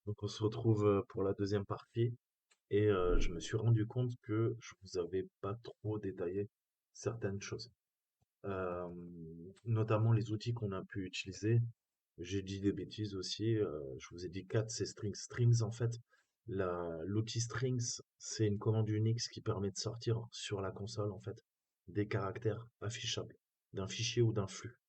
Donc on se retrouve pour la deuxième partie et je me suis rendu compte que je vous avais pas trop détaillé certaines choses. Euh, Notamment les outils qu'on a pu utiliser. J'ai dit des bêtises aussi. Je vous ai dit 4 c'est strings. Strings en fait, l'outil strings c'est une commande Unix qui permet de sortir sur la console en fait des caractères affichables d'un fichier ou d'un flux.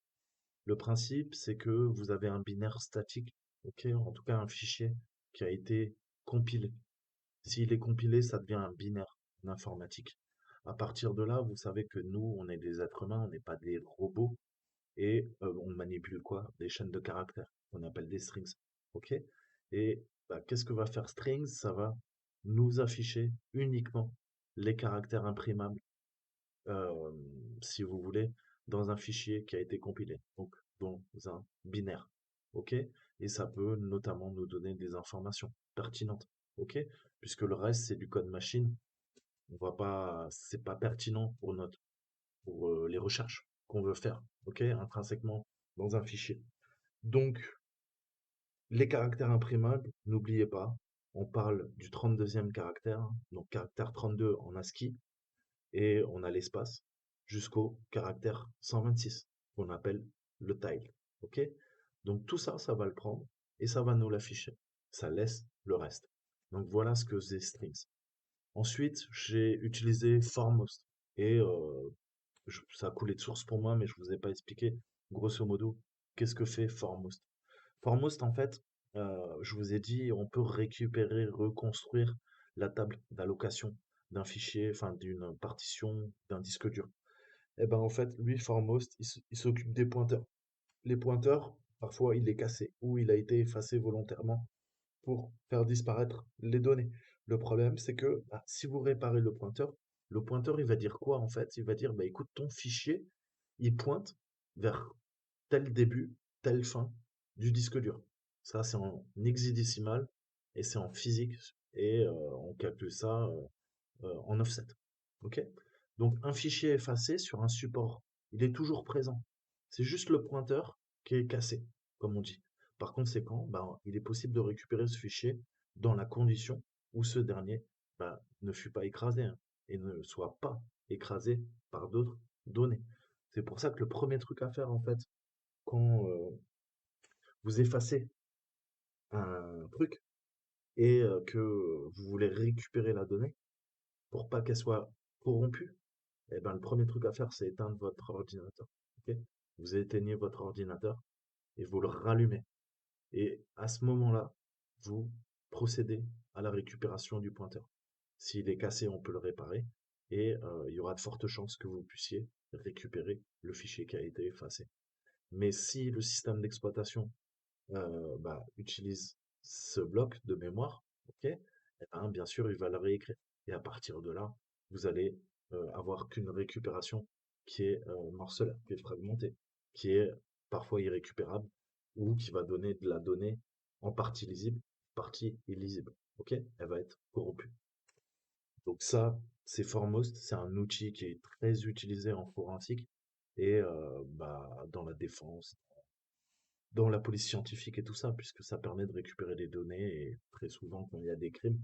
Le principe, c'est que vous avez un binaire statique, ok, en tout cas un fichier qui a été compilé. S'il est compilé, ça devient un binaire en informatique. À partir de là, vous savez que nous, on est des êtres humains, on n'est pas des robots, et on manipule quoi? Des chaînes de caractères, qu'on appelle des strings, ok? Et bah, qu'est-ce que va faire strings? Ça va nous afficher uniquement les caractères imprimables euh, si vous voulez, dans un fichier qui a été compilé, donc dans un binaire. OK? Et ça peut notamment nous donner des informations pertinentes. OK? Puisque le reste, c'est du code machine. On va pas, c'est pas pertinent pour pour les recherches qu'on veut faire. OK? Intrinsèquement dans un fichier. Donc, les caractères imprimables, n'oubliez pas, on parle du 32e caractère, donc caractère 32 en ASCII, et on a l'espace jusqu'au caractère 126 qu'on appelle le tile. OK? Donc tout ça, ça va le prendre et ça va nous l'afficher. Ça laisse le reste. Donc voilà ce que c'est strings. Ensuite, j'ai utilisé Foremost et ça a coulé de source pour moi, mais je vous ai pas expliqué grosso modo qu'est-ce que fait Foremost. Foremost, en fait, je vous ai dit, on peut récupérer, reconstruire la table d'allocation d'un fichier, enfin d'une partition d'un disque dur. Et ben en fait, lui, Foremost, il s'occupe des pointeurs. Les pointeurs, parfois, il est cassé ou il a été effacé volontairement pour faire disparaître les données. Le problème, c'est que bah, si vous réparez le pointeur, il va dire quoi en fait? Il va dire, bah écoute, ton fichier, il pointe vers tel début, telle fin du disque dur. Ça, c'est en hexadécimal et c'est en physique et on calcule ça en offset. Ok? Donc un fichier effacé sur un support, il est toujours présent. C'est juste le pointeur qui est cassé, comme on dit. Par conséquent, ben, il est possible de récupérer ce fichier dans la condition où ce dernier ben, ne fut pas écrasé hein, et ne soit pas écrasé par d'autres données. C'est pour ça que le premier truc à faire, en fait, quand vous effacez un truc et que vous voulez récupérer la donnée pour pas qu'elle soit corrompue, eh ben, le premier truc à faire, c'est éteindre votre ordinateur. Ok. Vous éteignez votre ordinateur et vous le rallumez. Et à ce moment-là, vous procédez à la récupération du pointeur. S'il est cassé, on peut le réparer et il y aura de fortes chances que vous puissiez récupérer le fichier qui a été effacé. Mais si le système d'exploitation bah, utilise ce bloc de mémoire, ok, eh ben, bien sûr, il va le réécrire. Et à partir de là, vous allez avoir qu'une récupération qui est morcelaire, qui est fragmentée, qui est parfois irrécupérable ou qui va donner de la donnée en partie lisible, partie illisible. Ok, elle va être corrompue. Donc ça, c'est Foremost, c'est un outil qui est très utilisé en forensique et bah, dans la défense, dans la police scientifique et tout ça, puisque ça permet de récupérer des données et très souvent quand il y a des crimes,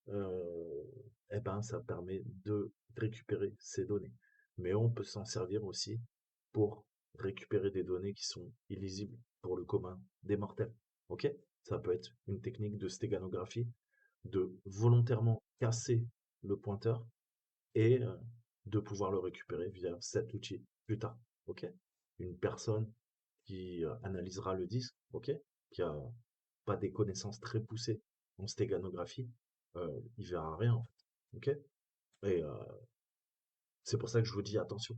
euh, eh ben ça permet de récupérer ces données. Mais on peut s'en servir aussi pour récupérer des données qui sont illisibles pour le commun des mortels. Ok? Ça peut être une technique de stéganographie, de volontairement casser le pointeur et de pouvoir le récupérer via cet outil plus tard. Ok? Une personne qui analysera le disque, ok, qui a pas des connaissances très poussées en stéganographie, il verra rien en fait, ok. Et c'est pour ça que je vous dis attention.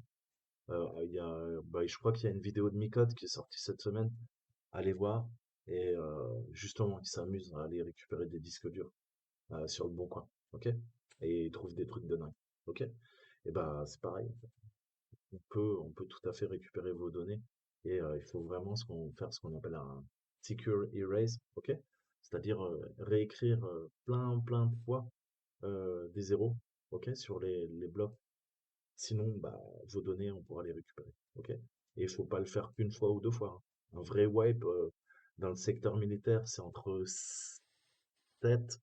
Bah, je crois qu'il y a une vidéo de Micode qui est sortie cette semaine. Allez voir. Et justement, il s'amuse à aller récupérer des disques durs sur le bon coin, ok. Et il trouve des trucs de dingue, ok. Et bah c'est pareil. On peut tout à fait récupérer vos données et il faut vraiment faire ce qu'on appelle un secure erase, ok? C'est-à-dire réécrire plein de fois des zéros, ok, sur les blocs. Sinon, bah, vos données, on pourra les récupérer, ok? Et il faut pas le faire qu'une fois ou deux fois, hein. Un vrai wipe dans le secteur militaire, c'est entre 7,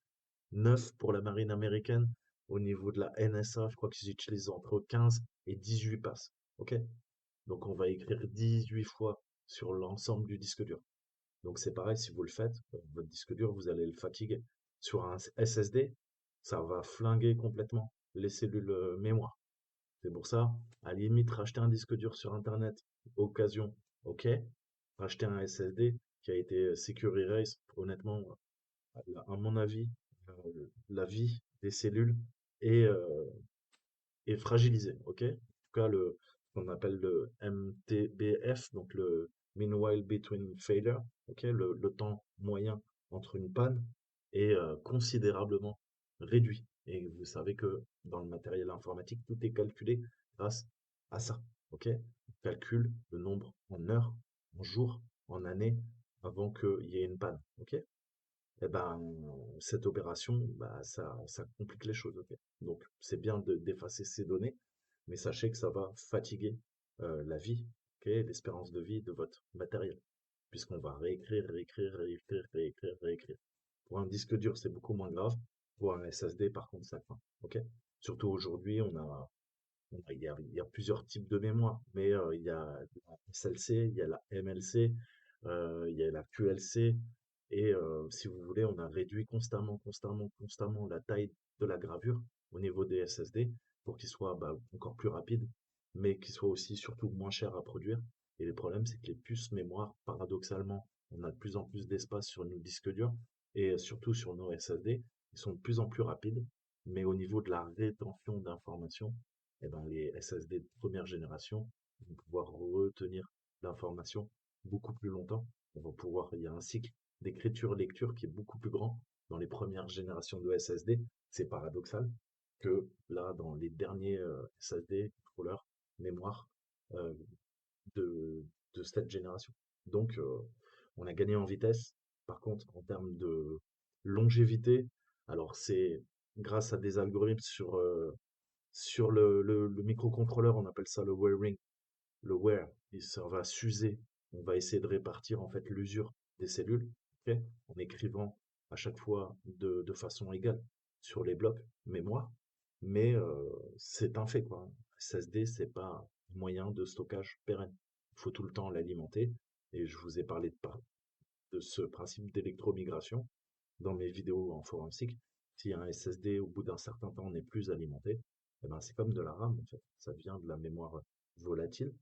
9 pour la marine américaine. Au niveau de la NSA, je crois qu'ils utilisent entre 15 et 18 passes. OK? Donc on va écrire 18 fois sur l'ensemble du disque dur. Donc c'est pareil, si vous le faites, votre disque dur, vous allez le fatiguer. Sur un SSD, ça va flinguer complètement les cellules mémoire. C'est pour ça, à la limite, racheter un disque dur sur Internet, occasion, ok. Racheter un SSD qui a été Secure Erase, honnêtement, à mon avis, la vie des cellules est, fragilisée, ok. En tout cas, ce qu'on appelle le MTBF, donc le Meanwhile Between Failure, ok, le temps moyen entre une panne est considérablement réduit. Et vous savez que dans le matériel informatique, tout est calculé grâce à ça, ok. On calcule le nombre en heures, en jours, en années, avant qu'il y ait une panne, ok. Eh ben, cette opération, bah, ça complique les choses, ok. Donc, c'est bien d'effacer ces données, mais sachez que ça va fatiguer la vie, ok, l'espérance de vie de votre matériel, puisqu'on va réécrire, réécrire, réécrire, réécrire, réécrire. Pour un disque dur, c'est beaucoup moins grave. Pour un SSD, par contre, ça craint, ok. Surtout aujourd'hui, il y a plusieurs types de mémoire, mais il y a la SLC, il y a la MLC, il y a la QLC, et si vous voulez, on a réduit constamment, constamment, constamment la taille de la gravure au niveau des SSD pour qu'ils soient bah, encore plus rapides, mais qu'ils soient aussi surtout moins chers à produire. Et le problème, c'est que les puces mémoire, paradoxalement, on a de plus en plus d'espace sur nos disques durs et surtout sur nos SSD, ils sont de plus en plus rapides, mais au niveau de la rétention d'informations, eh ben, les SSD de première génération vont pouvoir retenir l'information beaucoup plus longtemps. Il y a un cycle d'écriture-lecture qui est beaucoup plus grand dans les premières générations de SSD. C'est paradoxal que là, dans les derniers SSD, contrôleurs, mémoire euh, de, de cette génération. Donc, on a gagné en vitesse. Par contre, en termes de longévité, alors c'est grâce à des algorithmes sur le microcontrôleur, on appelle ça le wearing. Le wear, ça va s'user. On va essayer de répartir en fait l'usure des cellules, ok, en écrivant à chaque fois de façon égale sur les blocs mémoire. Mais c'est un fait, quoi. SSD, c'est pas un moyen de stockage pérenne. Il faut tout le temps l'alimenter. Et je vous ai parlé de ce principe d'électromigration dans mes vidéos en forensique. Si un SSD, au bout d'un certain temps, n'est plus alimenté, eh ben, c'est comme de la RAM, en fait. Ça devient de la mémoire volatile,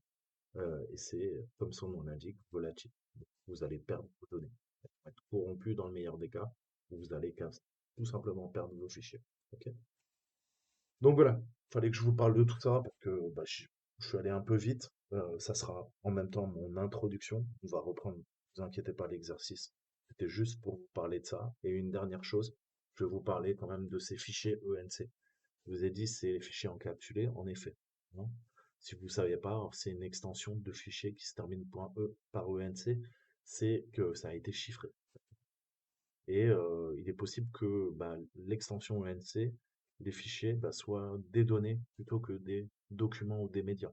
et c'est, comme son nom l'indique, volatile. Donc, vous allez perdre vos données. Elles vont être corrompues dans le meilleur des cas, ou vous allez tout simplement perdre vos fichiers. Ok. Donc voilà, fallait que je vous parle de tout ça parce que bah, je suis allé un peu vite. Ça sera en même temps mon introduction. On va reprendre, ne vous inquiétez pas, l'exercice. C'était juste pour vous parler de ça. Et une dernière chose, je vais vous parler quand même de ces fichiers ENC. Je vous ai dit, c'est les fichiers encapsulés, en effet, hein. Si vous ne saviez pas, c'est une extension de fichier qui se termine .e par ENC, c'est que ça a été chiffré. Et il est possible que bah, l'extension ENC, les fichiers, bah, soient des données plutôt que des documents ou des médias.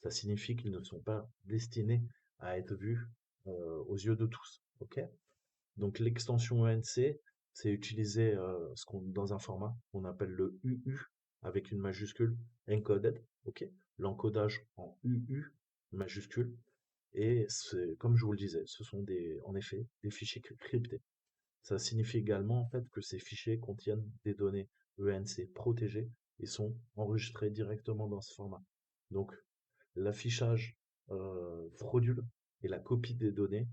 Ça signifie qu'ils ne sont pas destinés à être vus aux yeux de tous. Ok. Donc l'extension ENC, c'est utilisé dans un format qu'on appelle le UU avec une majuscule, encoded, ok, l'encodage en UU majuscule. Et comme je vous le disais, ce sont en effet des fichiers cryptés. Ça signifie également en fait que ces fichiers contiennent des données ENC protégées et sont enregistrés directement dans ce format. Donc l'affichage frauduleux et la copie des données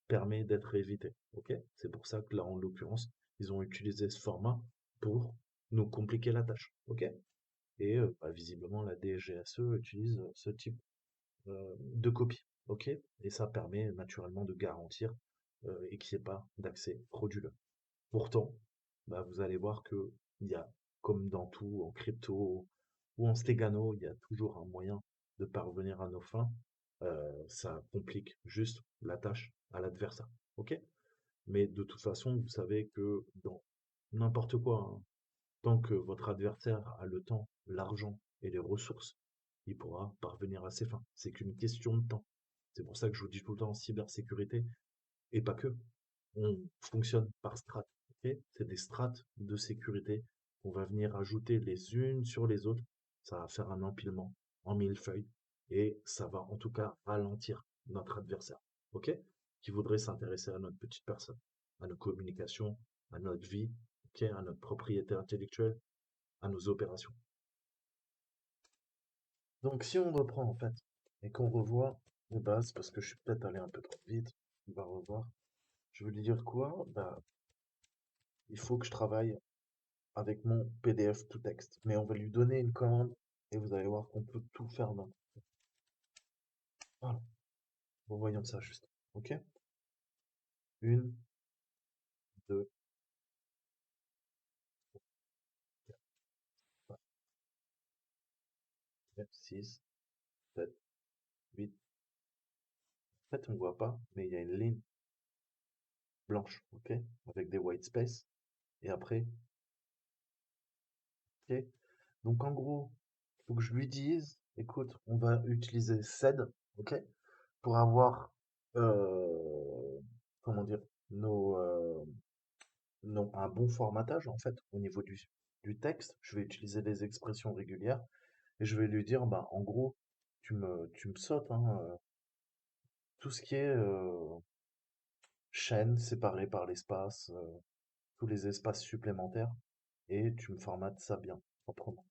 permet d'être évité. Ok. C'est pour ça que là, en l'occurrence, ils ont utilisé ce format pour nous compliquer la tâche. Ok. Et bah, visiblement, la DGSE utilise ce type de copie. Ok. Et ça permet naturellement de garantir et qu'il n'y ait pas d'accès frauduleux. Pourtant, bah, vous allez voir que il y a, comme dans tout, en crypto ou en stégano, il y a toujours un moyen de parvenir à nos fins. Ça complique juste la tâche à l'adversaire. Ok? Mais de toute façon, vous savez que dans n'importe quoi, hein, tant que votre adversaire a le temps, l'argent et les ressources, il pourra parvenir à ses fins. C'est qu'une question de temps. C'est pour ça que je vous dis tout le temps en cybersécurité, et pas que. On fonctionne par strat. ok. C'est des strates de sécurité qu'on va venir ajouter les unes sur les autres. Ça va faire un empilement en millefeuille et ça va en tout cas ralentir notre adversaire, ok? Qui voudrait s'intéresser à notre petite personne, à nos communications, à notre vie, ok, à notre propriété intellectuelle, à nos opérations. Donc si on reprend en fait et qu'on revoit les bases, parce que je suis peut-être allé un peu trop vite, on va revoir. Je veux lui dire quoi? Bah, il faut que je travaille avec mon PDF tout texte. Mais on va lui donner une commande et vous allez voir qu'on peut tout faire dans. Voilà, revoyons ça juste. Ok? Une, deux, trois, quatre, six, sept, huit. En fait, on voit pas, mais il y a une ligne blanche, ok? Avec des white space. Et après, ok? Donc en gros, il faut que je lui dise, écoute, on va utiliser sed, ok? Pour avoir, comment dire, nos, non, un bon formatage en fait au niveau du texte. Je vais utiliser des expressions régulières et je vais lui dire, bah, en gros, tu me sautes hein, tout ce qui est chaîne séparée par l'espace, tous les espaces supplémentaires et tu me formates ça bien, proprement.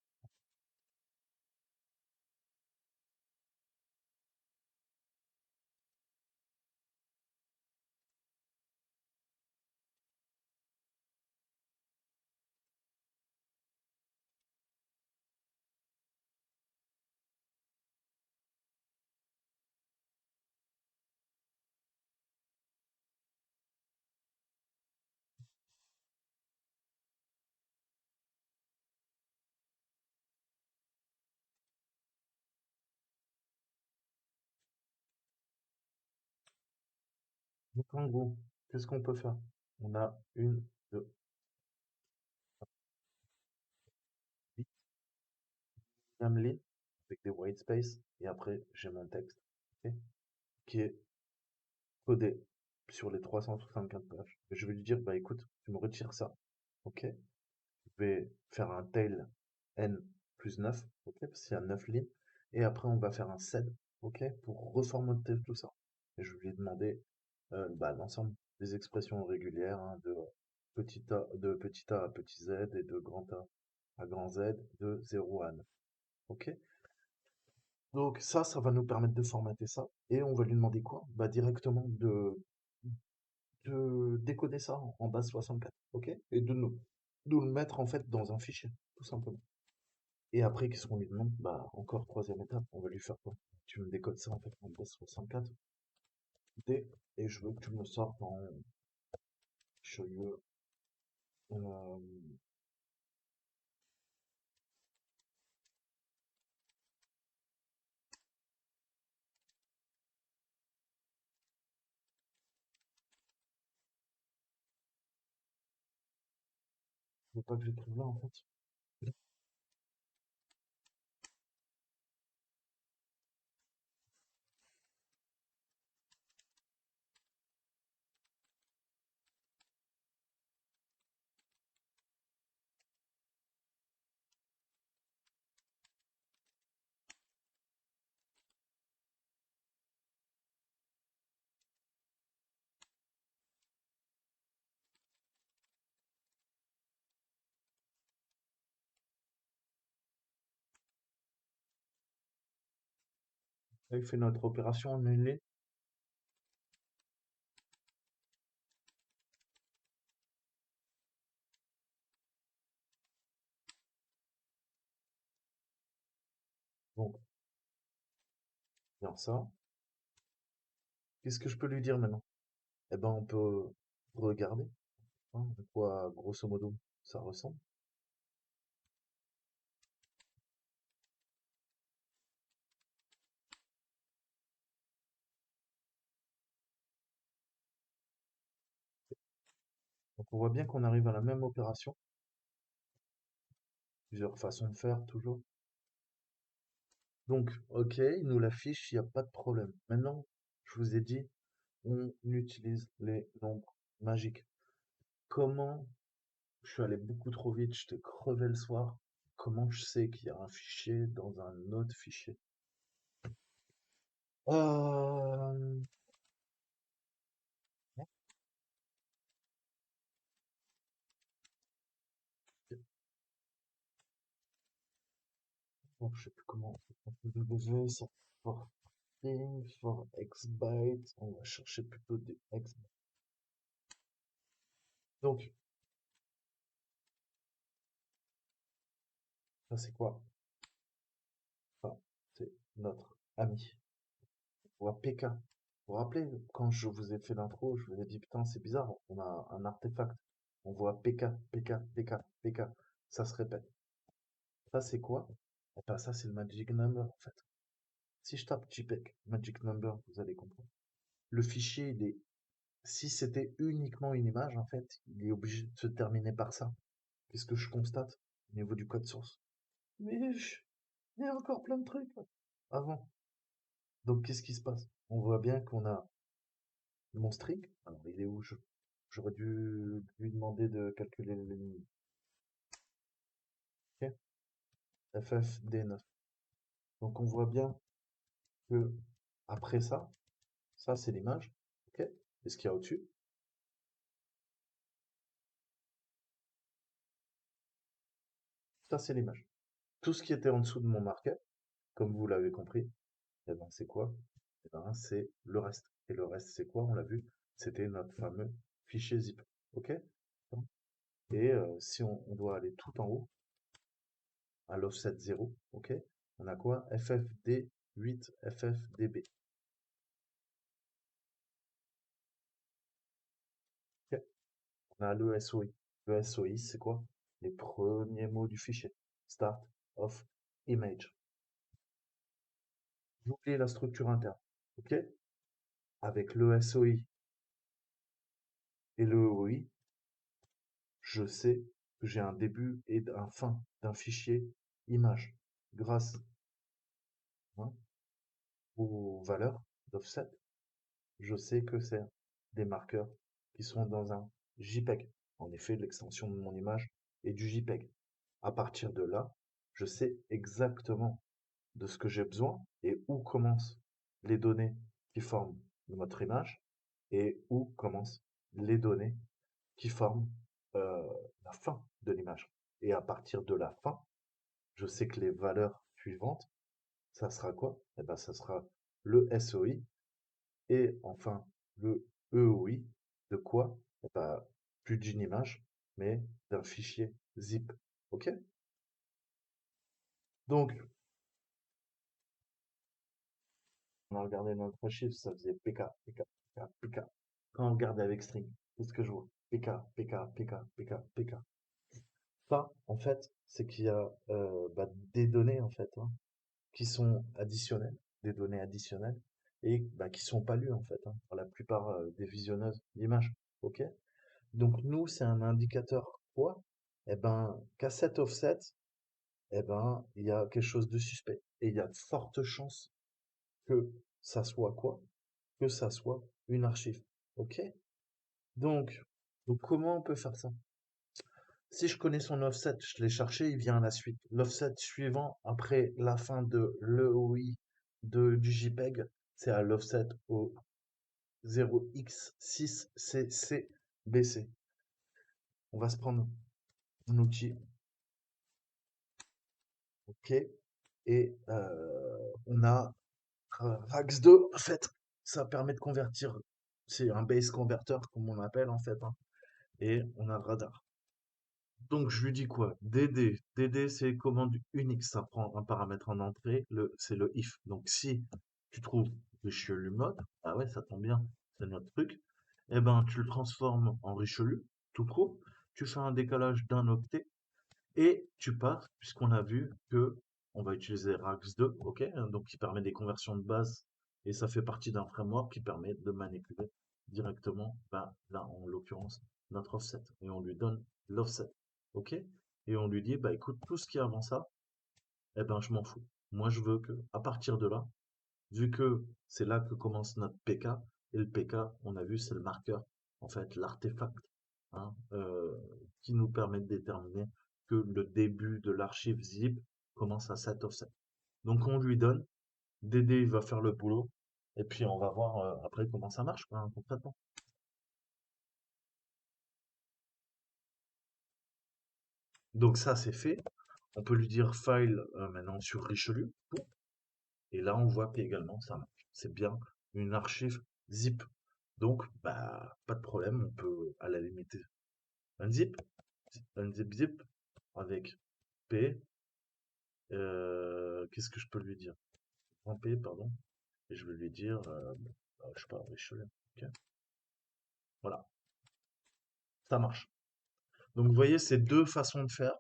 Donc en gros, qu'est-ce qu'on peut faire? On a une, deux, huit, ligne avec des white space et après j'ai mon texte, ok, qui est codé sur les 364 pages. Et je vais lui dire, bah écoute, tu me retires ça, ok? Je vais faire un tail n plus 9, ok, parce qu'il y a 9 lignes. Et après, on va faire un sed, ok, pour reformater tout ça. Et je vais lui demander bah, l'ensemble des expressions régulières hein, de petit a à petit z et de grand A à grand Z de 0 à 9. Ok? Donc ça va nous permettre de formater ça. Et on va lui demander quoi? Bah directement de décoder ça en base 64. Ok? Et de le mettre en fait dans un fichier, tout simplement. Et après, qu'est-ce qu'on lui demande? Bah, encore troisième étape, on va lui faire quoi? Tu me décodes ça en fait en base 64 D et je veux que tu me sortes en cheveux. Euh, Faut pas que j'écrive là en fait. Là, il fait notre opération en une ligne. Donc, bien ça. Qu'est-ce que je peux lui dire maintenant? Eh ben, on peut regarder hein, à quoi, grosso modo, ça ressemble. Donc, on voit bien qu'on arrive à la même opération. Plusieurs façons de faire, toujours. Donc, ok, il nous l'affiche, il n'y a pas de problème. Maintenant, je vous ai dit, on utilise les nombres magiques. Comment je suis allé beaucoup trop vite, j'étais crevé le soir. Comment je sais qu'il y a un fichier dans un autre fichier? Euh, bon, je sais plus comment. W, ça for thing, for xbyte. On va chercher plutôt des x. Donc, ça c'est quoi? Enfin, c'est notre ami. On voit PK. Vous vous rappelez, quand je vous ai fait l'intro, je vous ai dit, putain, c'est bizarre, on a un artefact. On voit PK, PK, PK, PK. Ça se répète. Ça, c'est quoi? Eh ben, ça, c'est le magic number, en fait. Si je tape JPEG, magic number, vous allez comprendre. Le fichier, si c'était uniquement une image, en fait, il est obligé de se terminer par ça. Qu'est-ce que je constate au niveau du code source? Mais il y a encore plein de trucs avant. Donc, qu'est-ce qui se passe? On voit bien qu'on a mon string. Alors, il est où? J'aurais dû lui demander de calculer les lignes. Ok, FFD9. Donc, on voit bien que après ça, ça c'est l'image. Ok, et ce qu'il y a au-dessus, ça c'est l'image. Tout ce qui était en dessous de mon marqueur, comme vous l'avez compris, eh ben, c'est quoi? Eh ben, c'est le reste. Et le reste, c'est quoi? On l'a vu, c'était notre fameux fichier zip. Ok? Et si on doit aller tout en haut, à l'offset 0, ok? On a quoi? FFD8, FFDB. Ok, on a le SOI. Le SOI, c'est quoi? Les premiers mots du fichier. Start of image. J'oublie la structure interne. Ok? Avec le SOI et le OI, je sais que j'ai un début et un fin d'un fichier image grâce, hein, aux valeurs d'offset. Je sais que c'est des marqueurs qui sont dans un JPEG. En effet, l'extension de mon image est du JPEG. À partir de là, je sais exactement de ce que j'ai besoin et où commencent les données qui forment notre image et où commencent les données qui forment euh, la fin de l'image. Et à partir de la fin, je sais que les valeurs suivantes, ça sera quoi? Eh ben, ça sera le SOI et enfin le EOI de quoi? Eh ben, plus d'une image, mais d'un fichier zip. OK? Donc, on a regardé notre chiffre, ça faisait PK, PK, PK, PK. Quand on regarde avec string, qu'est-ce que je vois? PK, PK, PK, PK, PK. Ça, en fait, c'est qu'il y a bah, des données, en fait, hein, qui sont additionnelles, des données additionnelles, et bah, qui sont pas lues, en fait, hein, par la plupart des visionneuses d'images. OK? Donc, nous, c'est un indicateur quoi? Eh ben, qu'à cet offset, eh ben, il y a quelque chose de suspect. Et il y a de fortes chances que ça soit quoi? Que ça soit une archive. OK? Donc, donc comment on peut faire ça? Si je connais son offset, je l'ai cherché, il vient à la suite. L'offset suivant, après la fin de l'EOI du JPEG, c'est à l'offset au 0x6cc-bc. On va se prendre un outil, ok, et on a Rax2, en fait, ça permet de convertir, c'est un base converter, comme on l'appelle en fait, hein, et on a radar. Donc je lui dis quoi? DD. DD c'est commande unique, ça prend un paramètre en entrée, c'est le if. Donc si tu trouves Richelieu mode, ah ouais ça tombe bien, c'est notre truc, eh ben tu le transformes en Richelieu, tout court, tu fais un décalage d'un octet, et tu pars, puisqu'on a vu que on va utiliser Rax2, ok, donc qui permet des conversions de base, et ça fait partie d'un framework qui permet de manipuler directement, ben, là en l'occurrence, notre offset, et on lui donne l'offset, ok, et on lui dit, bah écoute, tout ce qui est avant ça, eh ben je m'en fous. Moi je veux que, à partir de là, vu que c'est là que commence notre PK, et le PK, on a vu, c'est le marqueur, en fait, l'artefact, hein, qui nous permet de déterminer que le début de l'archive zip commence à cet offset. Donc on lui donne, Dédé il va faire le boulot, et puis on va voir après comment ça marche, quoi, hein, concrètement. Donc ça c'est fait. On peut lui dire file maintenant sur Richelieu. Boum. Et là on voit qu'également ça marche. C'est bien une archive zip. Donc bah pas de problème, on peut à la limite un zip, un zip zip avec P. Qu'est-ce que je peux lui dire? En P, pardon. Et je vais lui dire, je sais pas, Richelieu. Ok. Voilà, ça marche. Donc vous voyez, c'est deux façons de faire.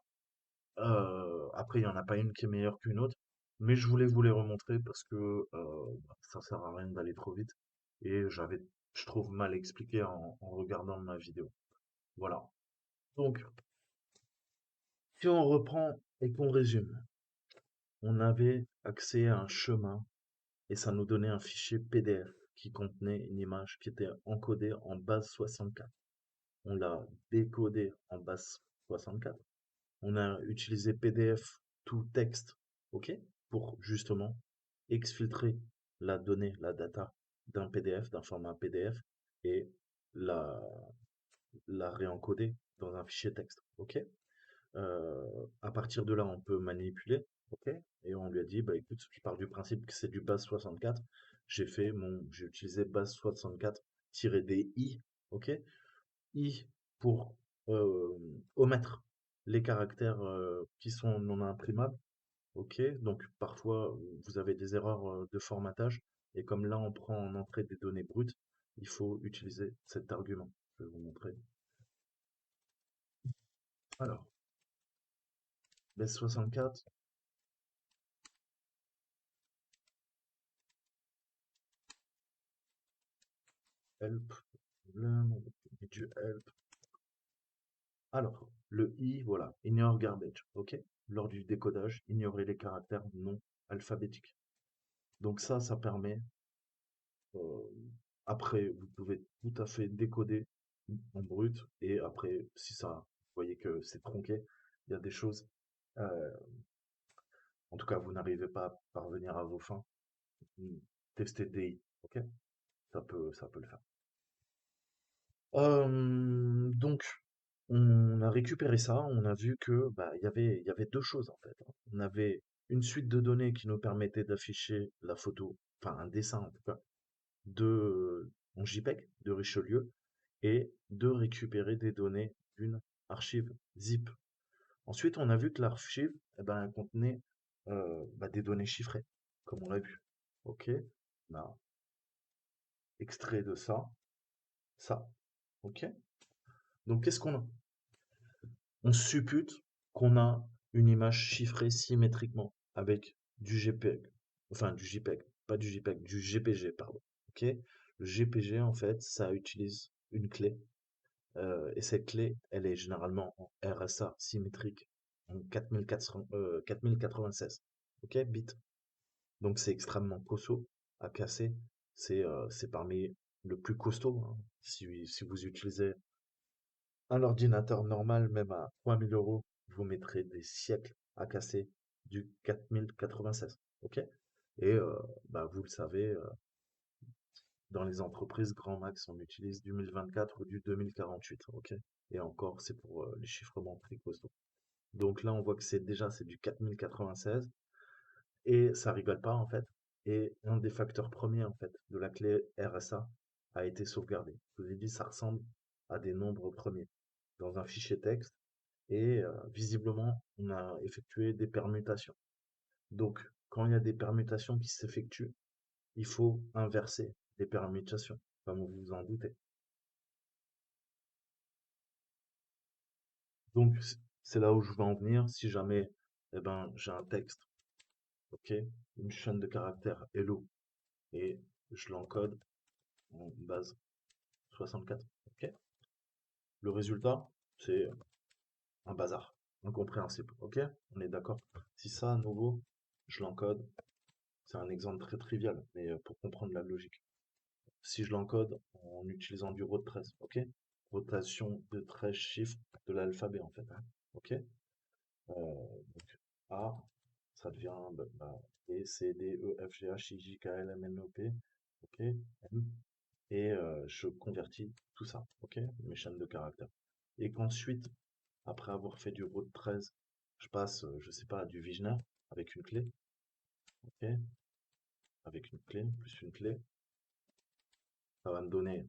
Après, il n'y en a pas une qui est meilleure qu'une autre, mais je voulais vous les remontrer parce que ça sert à rien d'aller trop vite. Et je trouve, mal expliqué en regardant ma vidéo. Voilà. Donc, si on reprend et qu'on résume, on avait accès à un chemin et ça nous donnait un fichier PDF qui contenait une image qui était encodée en base 64. On l'a décodé en base 64. On a utilisé PDF to text, ok, pour justement exfiltrer la donnée, la data d'un PDF, d'un format PDF et la, la réencoder dans un fichier texte, ok. À partir de là, on peut manipuler, ok. Et on lui a dit, bah écoute, je pars du principe que c'est du base 64. J'ai utilisé base 64-DI, ok. I pour omettre les caractères qui sont non imprimables. Ok, donc parfois vous avez des erreurs de formatage et comme là on prend en entrée des données brutes, il faut utiliser cet argument. Je vais vous montrer. Alors, base 64, help, problème, on va mettre du help. Alors, le I, voilà, ignore garbage, ok? Lors du décodage, ignorer les caractères non alphabétiques. Donc ça permet Euh, après, vous pouvez tout à fait décoder en brut et après, si ça, vous voyez que c'est tronqué, il y a des choses, euh, en tout cas, vous n'arrivez pas à parvenir à vos fins, testez DI, ok? Ça peut le faire. Donc, on a récupéré ça, on a vu que bah, il y avait deux choses en fait, hein. On avait une suite de données qui nous permettait d'afficher la photo, enfin un dessin en tout cas, en JPEG de Richelieu et de récupérer des données d'une archive zip. Ensuite, on a vu que l'archive eh ben, elle contenait bah, des données chiffrées, comme on l'a vu. Ok, on a extrait de ça, ça. Ok, donc qu'est-ce qu'on a? On suppute qu'on a une image chiffrée symétriquement avec du JPEG, enfin du JPEG, pas du JPEG, du GPG, pardon. Ok, le GPG en fait, ça utilise une clé. Et cette clé, elle est généralement en RSA symétrique, en 4096, ok, bits. Donc c'est extrêmement costaud à casser. C'est parmi le plus costaud, hein. Si vous utilisez un ordinateur normal, même à 3000 euros, vous mettrez des siècles à casser du 4096, ok? Et bah, vous le savez, dans les entreprises grand max, on utilise du 1024 ou du 2048, ok? Et encore, c'est pour les chiffrements très costauds. Donc là, on voit que c'est du 4096 et ça rigole pas en fait. Et un des facteurs premiers en fait de la clé RSA a été sauvegardé. Je vous ai dit, ça ressemble à des nombres premiers dans un fichier texte et visiblement, on a effectué des permutations. Donc, quand il y a des permutations qui s'effectuent, il faut inverser les permutations, comme vous vous en doutez. Donc, c'est là où je veux en venir. Si jamais, eh ben, j'ai un texte, ok, une chaîne de caractères hello, et je l'encode en base 64, ok. Le résultat, c'est un bazar, incompréhensible, ok. On est d'accord. Si ça, à nouveau, je l'encode, c'est un exemple très trivial, mais pour comprendre la logique. Si je l'encode en utilisant du row 13, ok. Rotation de 13 chiffres, de l'alphabet en fait, hein. Ok? Donc A, ça devient B, C, D, E, F, G, H, I, J, K, L, M, N, O, P. Ok? M. Et je convertis tout ça. Ok? Mes chaînes de caractères. Et qu'ensuite, après avoir fait du route 13, je passe, je sais pas, à du Vigener avec une clé. Ok? Avec une clé, plus une clé. Ça va me donner,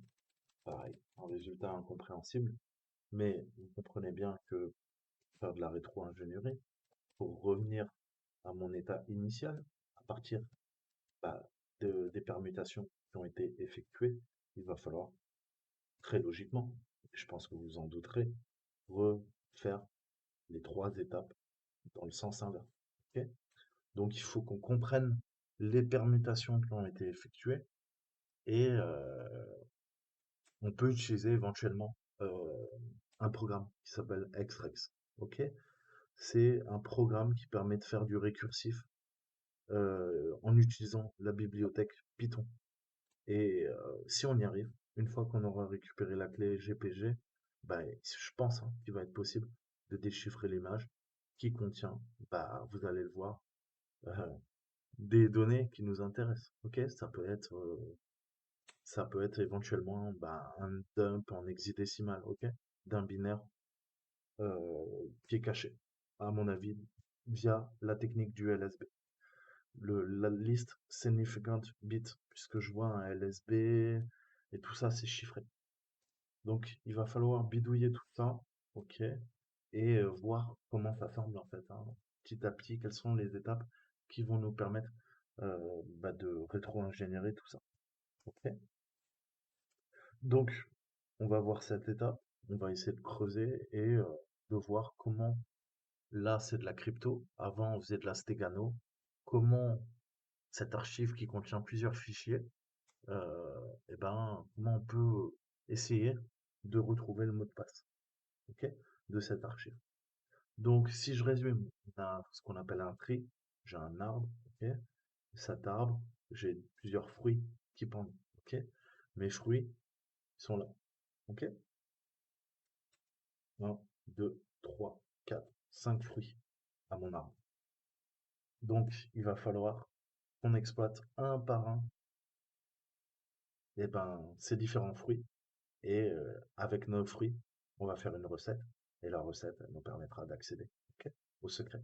pareil, un résultat incompréhensible. Mais vous comprenez bien que faire de la rétro-ingénierie, pour revenir à mon état initial, à partir bah, des permutations qui ont été effectuées, il va falloir très logiquement, je pense que vous en douterez, refaire les trois étapes dans le sens inverse. Ok. Donc il faut qu'on comprenne les permutations qui ont été effectuées et on peut utiliser éventuellement un programme qui s'appelle Xrex. Ok. C'est un programme qui permet de faire du récursif en utilisant la bibliothèque Python. Et si on y arrive, une fois qu'on aura récupéré la clé GPG, bah, je pense hein, qu'il va être possible de déchiffrer l'image qui contient, bah, vous allez le voir, euh, des données qui nous intéressent. Ok, ça peut être éventuellement bah, un dump en hexadécimal, ok, d'un binaire qui est caché, à mon avis, via la technique du LSB. La liste significant bit, puisque je vois un LSB et tout ça, c'est chiffré. Donc, il va falloir bidouiller tout ça, ok, et voir comment ça semble en fait, hein, petit à petit, quelles sont les étapes qui vont nous permettre bah, de rétro-ingénierer tout ça, ok. Donc, on va voir cette étape, on va essayer de creuser et de voir comment, là c'est de la crypto, avant on faisait de la stegano, comment cette archive qui contient plusieurs fichiers, et ben, comment on peut essayer de retrouver le mot de passe, ok, de cette archive. Donc, si je résume, on a ce qu'on appelle un tree, j'ai un arbre, ok, cet arbre, j'ai plusieurs fruits qui pendent, ok, mes fruits sont là, ok, un, 2, 3, 4, 5 fruits à mon arbre. Donc, il va falloir qu'on exploite un par un, et ben, ces différents fruits. Et avec nos fruits, on va faire une recette. Et la recette, elle nous permettra d'accéder, ok, au secret.